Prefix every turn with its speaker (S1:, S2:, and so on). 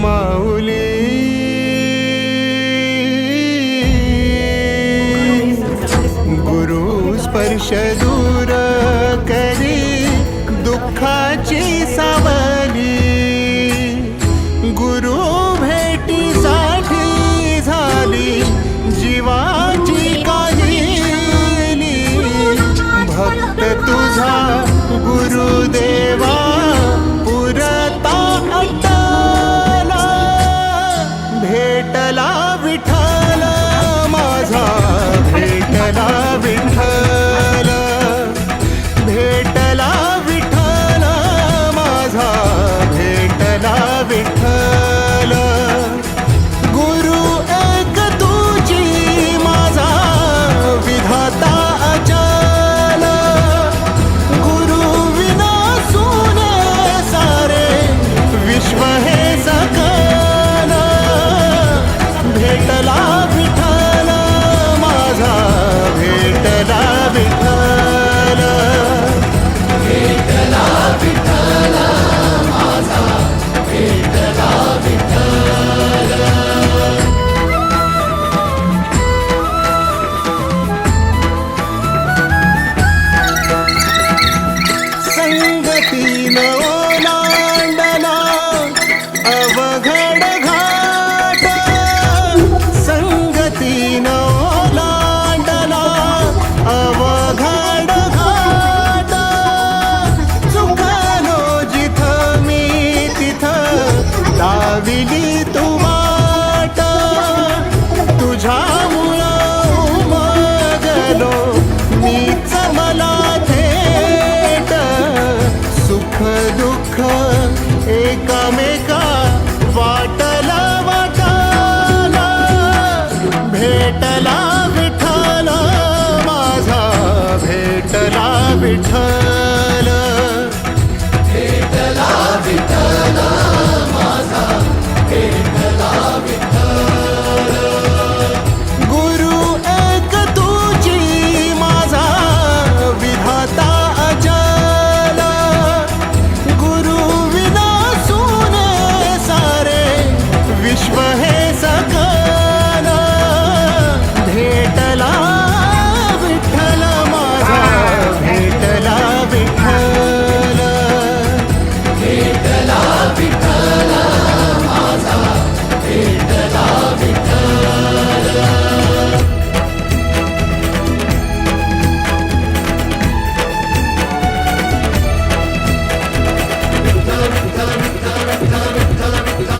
S1: माऊली गुरु स्पर्श दूर करी दुःखाची सावली गुरु भेटीसाठी झाली जीवाची काहिली भक्त तुझा गुरुदेवा पुरता अट्टला भेटला विठ्ठल माझा भेटला विठ्ठल भेटला विठ्ठल माझा भेटला विठ्ठल गुरु एक तुझी माझा विधाता अचल गुरु विना सुने सारे विश्व हे सकल भेटला विठ्ठल माझा भेटला विठ्ठल भेटला विठ्ठल माझा भेटला विठ्ठल संगतीनं ओलांडला अवघड घाट संगतीनं ओलांडला अवघड घाट चुकलो जिथं मी तिथं लाविली तू वाट तुझ्यामुळं उमगलो मीच मला थेट सुख दुःख एकामेका वाटला वाटाला भेटला विठ्ठल माझा भेटला विठ्ठल